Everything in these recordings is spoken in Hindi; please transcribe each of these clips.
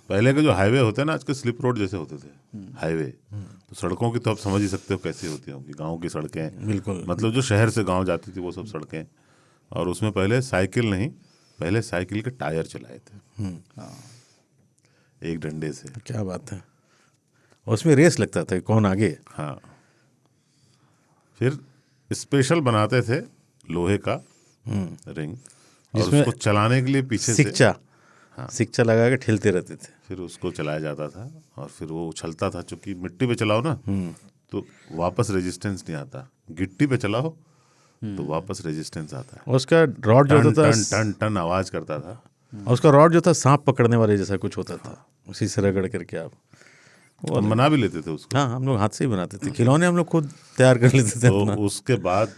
पहले के जो हाईवे होते हैं ना, आज के स्लिप रोड जैसे होते थे हाईवे। तो सड़कों की तो आप समझ ही सकते हो कैसी होती होंगी गांव की सड़कें। बिल्कुल। मतलब जो शहर से गांव जाती थी वो सब सड़कें। और उसमें पहले साइकिल नहीं, पहले साइकिल के टायर चलाए थे एक डंडे से। क्या बात है। उसमें रेस लगता था कौन आगे। हाँ, फिर स्पेशल बनाते थे लोहे का रिंग, और जिसमें उसको चलाने के लिए पीछे से सिक्चा लगा के ठेलते रहते थे। फिर उसको चलाया जाता था और फिर वो उछलता था। चूंकि मिट्टी पे चलाओ ना तो वापस रेजिस्टेंस नहीं आता, गिट्टी पे चलाओ तो वापस रेजिस्टेंस आता है। उसका रॉड जो टन होता था, टन टन टन आवाज करता था। उसका रॉड जो था सांप पकड़ने वाले जैसा कुछ होता था, उसी से रगड़ करके आप हम बना भी लेते थे उसको। हाँ, हम लोग हाथ से ही बनाते थे, खिलौने हम लोग खुद तैयार कर लेते थे तो अपना। उसके बाद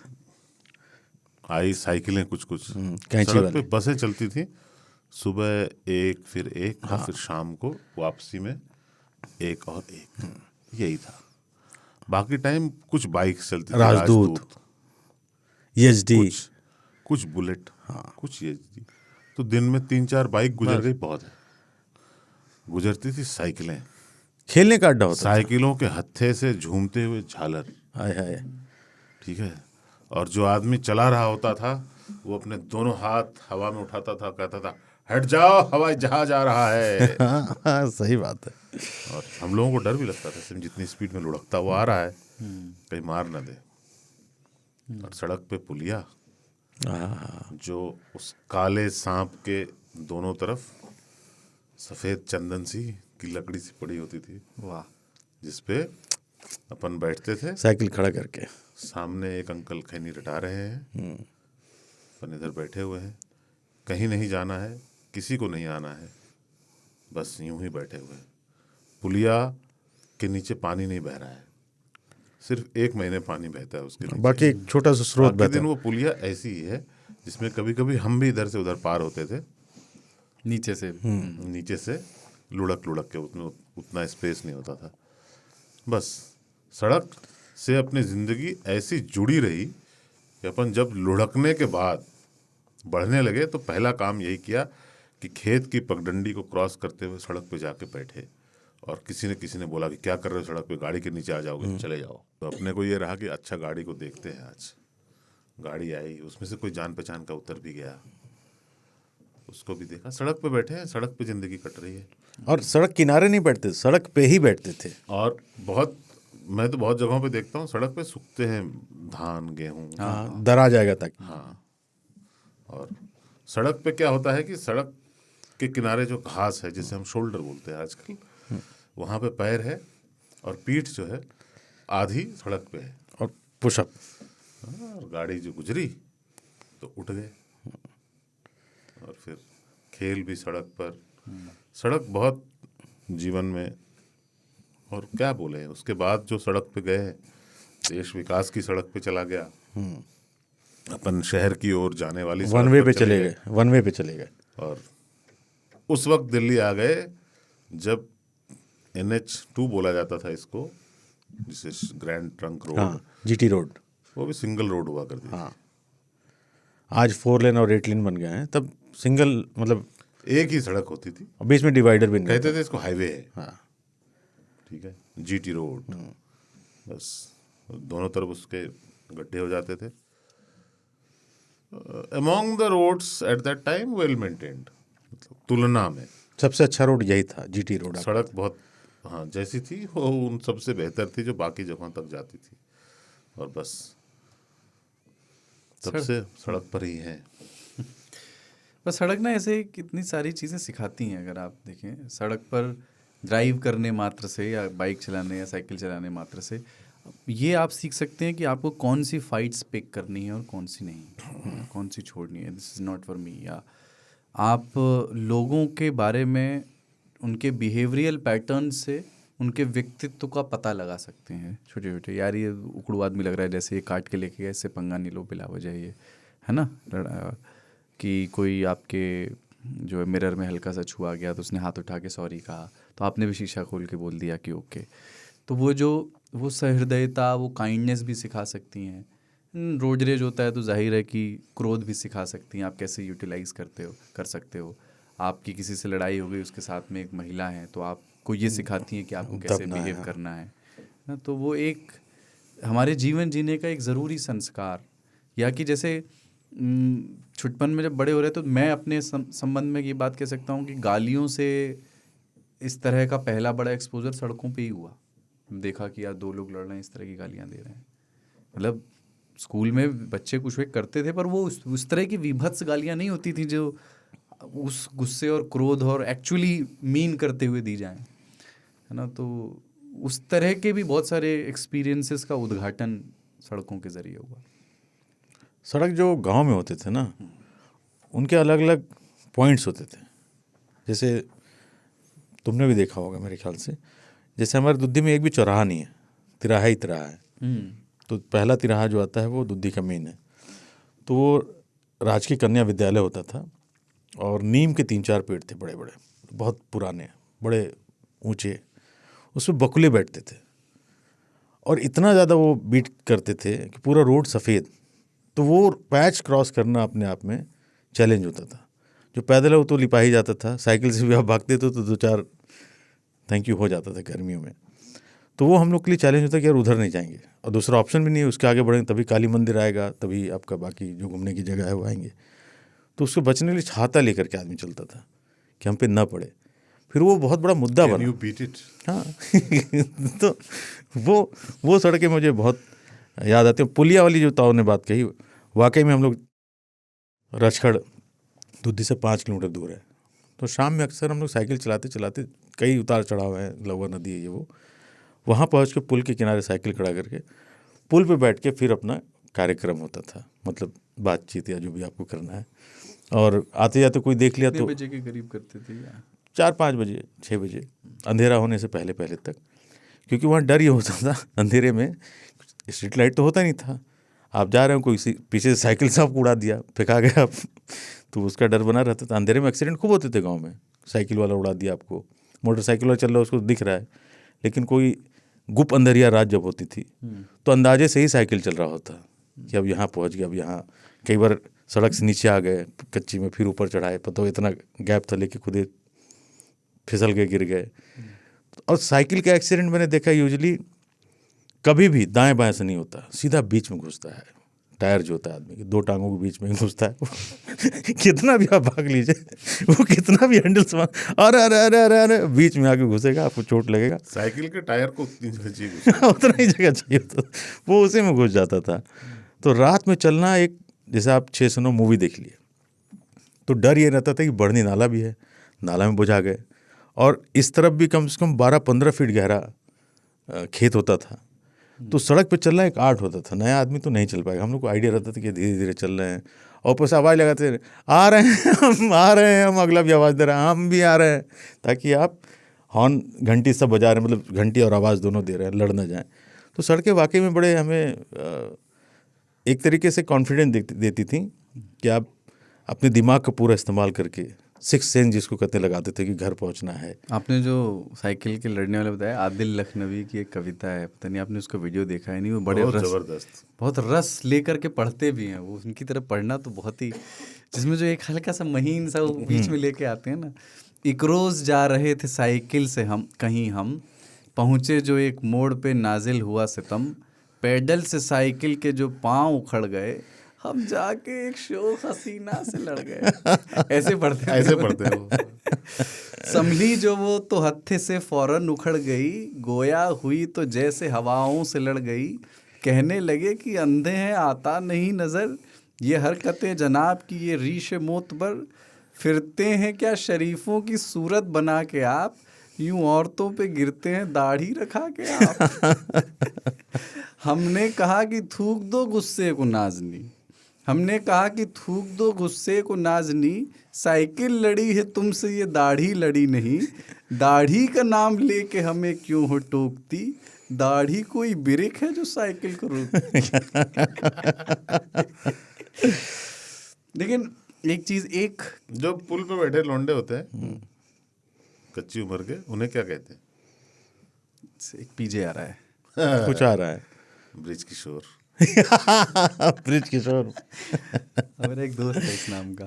आई साइकिलें कुछ कुछ। कैंची सड़क वाली। पे बसें चलती थी, सुबह एक फिर एक और फिर शाम को वापसी में एक और एक, यही था। बाकी टाइम कुछ बाइक चलती थी, राजदूत, एसडी, कुछ बुलेट, कुछ ये। तो दिन में 3-4 बाइक गुजर गई बहुत है। गुजरती थी साइकिलें, खेलने का अड्डा होता था। साइकिलों के हत्थे से झूमते हुए झालर। हाय हाय। ठीक है। और जो आदमी चला रहा होता था वो अपने दोनों हाथ हवा में उठाता था, कहता था हट जाओ हवाई जहाज आ रहा है। हाँ, सही बात है। और हम लोगों को डर भी लगता था, जितनी स्पीड में लुढ़कता वो आ रहा है कहीं मार ना दे। और सड़क पे पुलिया जो उस काले सांप के दोनों तरफ सफेद चंदन सी की लकड़ी सी पड़ी होती थी, वाह, जिसपे अपन बैठते थे। साइकिल खड़ा करके सामने एक अंकल खैनी रटा रहे हैं, अपन इधर बैठे हुए हैं, कहीं नहीं जाना है, किसी को नहीं आना है, बस यूं ही बैठे हुए हैं। पुलिया के नीचे पानी नहीं बह रहा है, सिर्फ 1 महीने पानी बहता है उसके नीचे। बाकी एक छोटा सा स्रोत बाकी बहता दिन वो पुलिया ऐसी ही है जिसमें कभी कभी हम भी इधर से उधर पार होते थे, नीचे से। नीचे से लुढ़क लुढ़क के। उसमें उतना स्पेस नहीं होता था। बस सड़क से अपनी ज़िंदगी ऐसी जुड़ी रही कि अपन जब लुढ़कने के बाद बढ़ने लगे तो पहला काम यही किया कि खेत की पगडंडी को क्रॉस करते हुए सड़क पे जाके बैठे। और किसी ने बोला कि क्या कर रहे हो सड़क पे, गाड़ी के नीचे आ जाओगे, चले जाओ। तो अपने को ये रहा कि अच्छा गाड़ी को देखते हैं। आज गाड़ी आई, उसमें से कोई जान पहचान का उतर भी गया, उसको भी देखा। सड़क पे बैठे हैं, सड़क पे जिंदगी कट रही है। और सड़क किनारे नहीं बैठते, सड़क पे ही बैठते थे। और मैं तो बहुत जगहों पे देखता हूँ सड़क पे सूखते हैं धान गेहूँ। हाँ, दरा जाएगा ताकि। हाँ। और सड़क पे क्या होता है कि सड़क के किनारे जो घास है, जिसे हम शोल्डर बोलते हैं आजकल, वहाँ पे पैर है और पीठ जो है आधी सड़क पे है। और पुशअप। और गाड़ी जो गुजरी तो उठ गए। और फिर खेल भी सड़क पर। सड़क बहुत जीवन में, और क्या बोले, उसके बाद जो सड़क पे गए, देश विकास की सड़क पे चला गया, अपन शहर की ओर जाने वाली वन सड़क वे पर पे चले चले गए। गए, वन वे पे चले गए। और उस वक्त दिल्ली आ गए जब NH2 बोला जाता था इसको, जिसे ग्रैंड ट्रंक रोड, हाँ, GT रोड। वो भी सिंगल रोड हुआ करती थी। हाँ, आज 4 लेन और 8 लेन बन गए हैं, तब सिंगल मतलब एक ही सड़क होती थी, बीच में डिवाइडर भी नहीं कहते होता। थे इसको हाईवे है। हाँ। ठीक है, GT रोड। बस दोनों तरफ उसके गड्ढे हो जाते थे। Among the roads at that time well maintained, तुलना में सबसे अच्छा रोड यही था, GT रोड। सड़क बहुत, हाँ, जैसी थी वो उन सबसे बेहतर थी जो बाकी जगहों तक जाती थी। और बस तब से सड़क पर ही हैं। पर सड़क ना ऐसे कितनी सारी चीज़ें सिखाती हैं। अगर आप देखें, सड़क पर ड्राइव करने मात्र से या बाइक चलाने या साइकिल चलाने मात्र से ये आप सीख सकते हैं कि आपको कौन सी फाइट्स पिक करनी है और कौन सी नहीं, कौन सी छोड़नी है, this is not for me. या आप लोगों के बारे में, उनके बिहेवियरल पैटर्न से उनके व्यक्तित्व का पता लगा सकते हैं। छोटे छोटे, यार ये उकड़ू आदमी लग रहा है, जैसे ये काट के लेके गया, इससे पंगा नहीं लो, बिला वजह ये है ना। कि कोई आपके जो है मिरर में हल्का सा छुआ गया तो उसने हाथ उठा के सॉरी कहा, तो आपने भी शीशा खोल के बोल दिया कि ओके। तो वो सहृदयता, वो काइंडनेस भी सिखा सकती हैं। रोज रेज होता है तो जाहिर है कि क्रोध भी सिखा सकती हैं, आप कैसे यूटिलाइज कर सकते हो। आपकी किसी से लड़ाई हो गई, उसके साथ में एक महिला है, तो आपको ये सिखाती हैं कि आपको कैसे दबना है, बिहेव करना है ना। तो वो एक हमारे जीवन जीने का एक ज़रूरी संस्कार, या कि जैसे छुटपन में जब बड़े हो रहे, तो मैं अपने संबंध में ये बात कह सकता हूँ कि गालियों से इस तरह का पहला बड़ा एक्सपोजर सड़कों पे ही हुआ। देखा कि यार 2 लोग लड़ रहे हैं, इस तरह की गालियाँ दे रहे हैं। मतलब स्कूल में बच्चे कुछ वे करते थे, पर वो उस तरह की विभत्स गालियाँ नहीं होती थी जो उस गुस्से और क्रोध और एक्चुअली मीन करते हुए दी जाएं, है ना। तो उस तरह के भी बहुत सारे एक्सपीरियंसेस का उद्घाटन सड़कों के ज़रिए हुआ। सड़क जो गांव में होते थे ना, उनके अलग अलग पॉइंट्स होते थे। जैसे तुमने भी देखा होगा मेरे ख्याल से, जैसे हमारे दुद्धी में एक भी चौराहा नहीं है, तिराहा ही तिराहा है। तो पहला तिराहा जो आता है वो दुद्धी का मेन है। तो वो राजकीय कन्या विद्यालय होता था, और नीम के 3-4 पेड़ थे बड़े बड़े, बहुत पुराने, बड़े ऊंचे, उसमें बकुले बैठते थे, और इतना ज़्यादा वो बीट करते थे कि पूरा रोड सफ़ेद। तो वो पैच क्रॉस करना अपने आप में चैलेंज होता था। जो पैदल है वो तो लिपा ही जाता था, साइकिल से भी आप भागते थे तो 2-4 थैंक यू हो जाता था गर्मियों में। तो वो हम लोग के लिए चैलेंज होता है कि यार उधर नहीं जाएंगे, और दूसरा ऑप्शन भी नहीं है, उसके आगे बढ़ेंगे तभी काली मंदिर आएगा, तभी आपका बाकी जो घूमने की जगह है वो आएंगे। तो उसको बचने के लिए छाता लेकर के आदमी चलता था कि हम पे न पड़े। फिर वो बहुत बड़ा मुद्दा Can बना। you beat it? हाँ तो वो सड़कें मुझे बहुत याद आती हैं। पुलिया वाली जो ताऊ ने बात कही, वाकई में हम लोग रजखड़ दुद्धी से 5 किलोमीटर दूर है, तो शाम में अक्सर हम लोग साइकिल चलाते चलाते, कई उतार चढ़ाव है, लवा नदी है ये वो, वहाँ पहुँच के पुल के किनारे साइकिल खड़ा करके पुल पे बैठ के फिर अपना कार्यक्रम होता था, मतलब बातचीत या जो भी आपको करना है। और आते जाते कोई देख लिया तो बजे के करीब करते थे या 4-5 बजे 6 बजे, अंधेरा होने से पहले पहले तक, क्योंकि वहाँ डर ये होता था अंधेरे में, स्ट्रीट लाइट तो होता नहीं था, आप जा रहे हो, कोई पीछे से साइकिल से आपको उड़ा दिया, फेंका गया आप, तो उसका डर बना रहता था। अंधेरे में एक्सीडेंट खूब होते थे गांव में, साइकिल वाला उड़ा दिया आपको, मोटरसाइकिल वाला चल रहा है उसको दिख रहा है, लेकिन कोई गुप अंधेरिया रात जब होती थी तो अंदाजे से ही साइकिल चल रहा होता कि अब यहाँ पहुँच गया, अब यहाँ, कई बार सड़क से नीचे आ गए कच्ची में, फिर ऊपर चढ़ाए, पता हो इतना गैप था, लेके खुद ही फिसल गए, गिर गए। और साइकिल का एक्सीडेंट मैंने देखा यूजुअली कभी भी दाएं बाएं से नहीं होता, सीधा बीच में घुसता है। टायर जो होता है आदमी के 2 टांगों के बीच में घुसता है कितना भी आप भाग लीजिए, वो कितना भी हैंडल समान, अरे अरे अरे अरे अरे बीच में आके घुसेगा, आपको चोट लगेगा। साइकिल के टायर को उतनी जगह चाहिए उतना ही जगह चाहिए होता, वो उसी में घुस जाता था। तो रात में चलना, एक जैसे आप 6 से 9 मूवी देख लिए, तो डर ये रहता था कि बढ़नी नाला भी है, नाला में बुझा गए, और इस तरफ भी कम से कम 12-15 फीट गहरा खेत होता था। तो सड़क पे चलना एक आर्ट होता था, नया आदमी तो नहीं चल पाएगा। हम लोग को आइडिया रहता था कि धीरे धीरे चल रहे हैं, और ऊपर से आवाज़ लगाते हैं, आ रहे हैं हम, आ रहे हैं हम, अगला भी आवाज़ दे रहा है, हम भी आ रहे हैं, ताकि आप हॉर्न घंटी सब बजा रहे हैं, मतलब घंटी और आवाज़ दोनों दे रहे हैं, लड़ ना जाएं। तो सड़कें वाकई में बड़े हमें एक तरीके से कॉन्फिडेंस देती थी कि आप अपने दिमाग का पूरा इस्तेमाल करके, 6th सेंस जिसको कहते लगाते थे कि घर पहुंचना है। आपने जो साइकिल के लड़ने वाला बताया, आदिल लखनवी की एक कविता है, पता नहीं आपने उसका वीडियो देखा है नहीं, वो बड़े बहुत रस, जबरदस्त, बहुत रस लेकर के पढ़ते भी हैं वो, उनकी तरफ पढ़ना तो बहुत ही, जिसमें जो एक हल्का सा महीन सा वो बीच में लेके आते हैं ना। एक रोज़ जा रहे थे साइकिल से हम कहीं, हम पहुँचे जो एक मोड़ पे नाजिल हुआ सितम, पैडल से साइकिल के जो पाँव उखड़ गए, हम जाके एक शोख हसीना से लड़ गए। ऐसे पढ़ते ऐसे पढ़ते हैं वो। संभली जो वो तो हत्थे से फौरन उखड़ गई, गोया हुई तो जैसे हवाओं से लड़ गई, कहने लगे कि अंधे हैं आता नहीं नज़र, ये हरकतें जनाब की ये रीश मोतबर, फिरते हैं क्या शरीफों की सूरत बना के आप, यूं औरतों पे गिरते हैं दाढ़ी रखा के आप। हमने कहा कि थूक दो गुस्से को नाजनी, हमने कहा कि थूक दो गुस्से को नाजनी, साइकिल लड़ी है तुमसे ये दाढ़ी लड़ी नहीं, दाढ़ी का नाम लेके हमें क्यों हो टोकती, दाढ़ी कोई ब्रेक है जो साइकिल को रोकती। लेकिन एक चीज, एक जो पुल पे बैठे लौंडे होते हैं कच्ची उम्र के, उन्हें क्या कहते हैं? एक पीजे आ रहा है, कुछ आ रहा है ब्रिज किशोर। ब्रिज किशोर मेरा एक दोस्त है इस नाम का।